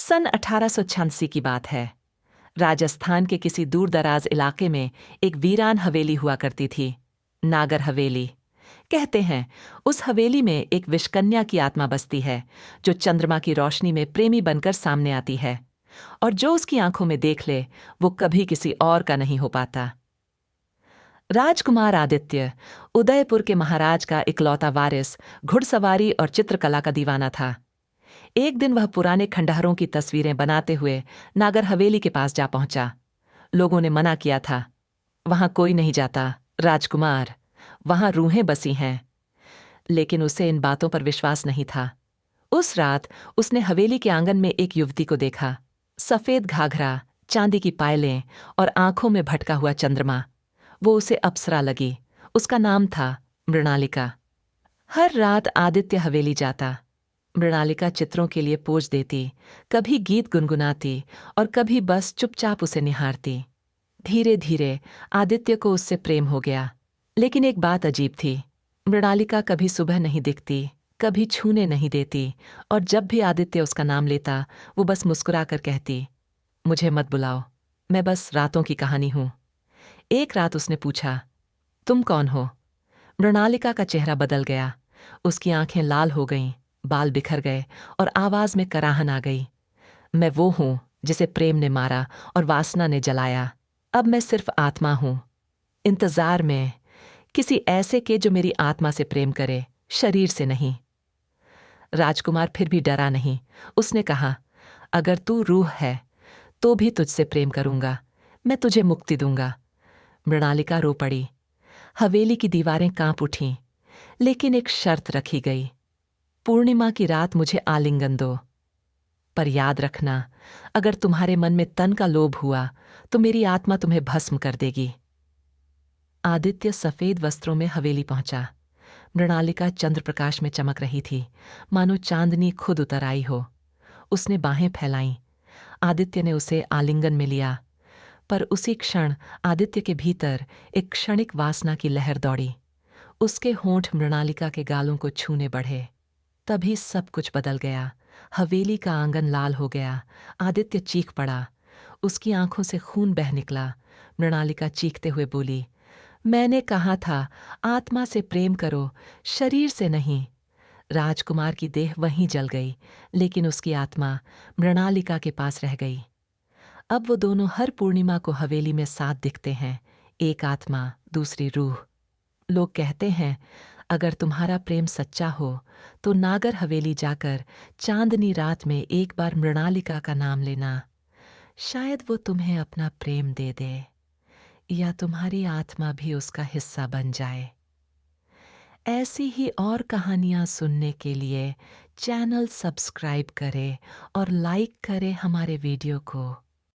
सन 1886 की बात है। राजस्थान के किसी दूर दराज इलाके में एक वीरान हवेली हुआ करती थी, नागर हवेली। कहते हैं उस हवेली में एक विषकन्या की आत्मा बसती है, जो चंद्रमा की रोशनी में प्रेमी बनकर सामने आती है, और जो उसकी आंखों में देख ले वो कभी किसी और का नहीं हो पाता। राजकुमार आदित्य उदयपुर के महाराज का इकलौता वारिस, घुड़सवारी और चित्रकला का दीवाना था। एक दिन वह पुराने खंडहरों की तस्वीरें बनाते हुए नागर हवेली के पास जा पहुंचा। लोगों ने मना किया था, वहां कोई नहीं जाता राजकुमार, वहां रूहें बसी हैं। लेकिन उसे इन बातों पर विश्वास नहीं था। उस रात उसने हवेली के आंगन में एक युवती को देखा। सफेद घाघरा, चांदी की पायलें और आंखों में भटका हुआ चंद्रमा। वो उसे अप्सरा लगी। उसका नाम था मृणालिका। हर रात आदित्य हवेली जाता। मृणालिका चित्रों के लिए पोज देती, कभी गीत गुनगुनाती और कभी बस चुपचाप उसे निहारती। धीरे धीरे आदित्य को उससे प्रेम हो गया। लेकिन एक बात अजीब थी, मृणालिका कभी सुबह नहीं दिखती, कभी छूने नहीं देती, और जब भी आदित्य उसका नाम लेता वो बस मुस्कुराकर कहती, मुझे मत बुलाओ, मैं बस रातों की कहानी हूं। एक रात उसने पूछा, तुम कौन हो? मृणालिका का चेहरा बदल गया। उसकी आंखें लाल हो गईं, बाल बिखर गए और आवाज में कराहन आ गई। मैं वो हूं जिसे प्रेम ने मारा और वासना ने जलाया। अब मैं सिर्फ आत्मा हूं, इंतजार में, किसी ऐसे के जो मेरी आत्मा से प्रेम करे, शरीर से नहीं। राजकुमार फिर भी डरा नहीं। उसने कहा, अगर तू रूह है तो भी तुझसे प्रेम करूंगा, मैं तुझे मुक्ति दूंगा। मृणालिका रो पड़ी। हवेली की दीवारें कांप उठीं, लेकिन एक शर्त रखी गई, पूर्णिमा की रात मुझे आलिंगन दो। पर याद रखना, अगर तुम्हारे मन में तन का लोभ हुआ तो मेरी आत्मा तुम्हें भस्म कर देगी। आदित्य सफेद वस्त्रों में हवेली पहुंचा। मृणालिका चंद्र प्रकाश में चमक रही थी, मानो चांदनी खुद उतर आई हो। उसने बाहें फैलाईं। आदित्य ने उसे आलिंगन में लिया, पर उसी क्षण आदित्य के भीतर एक क्षणिक वासना की लहर दौड़ी। उसके होंठ मृणालिका के गालों को छूने बढ़े। तभी सब कुछ बदल गया। हवेली का आंगन लाल हो गया। आदित्य चीख पड़ा। उसकी आंखों से खून बह निकला। मृणालिका चीखते हुए बोली, मैंने कहा था आत्मा से प्रेम करो, शरीर से नहीं। राजकुमार की देह वहीं जल गई, लेकिन उसकी आत्मा मृणालिका के पास रह गई। अब वो दोनों हर पूर्णिमा को हवेली में साथ दिखते हैं, एक आत्मा दूसरी रूह। लोग कहते हैं, अगर तुम्हारा प्रेम सच्चा हो तो नागर हवेली जाकर चांदनी रात में एक बार मृणालिका का नाम लेना। शायद वो तुम्हें अपना प्रेम दे दे, या तुम्हारी आत्मा भी उसका हिस्सा बन जाए। ऐसी ही और कहानियाँ सुनने के लिए चैनल सब्सक्राइब करें और लाइक करें हमारे वीडियो को।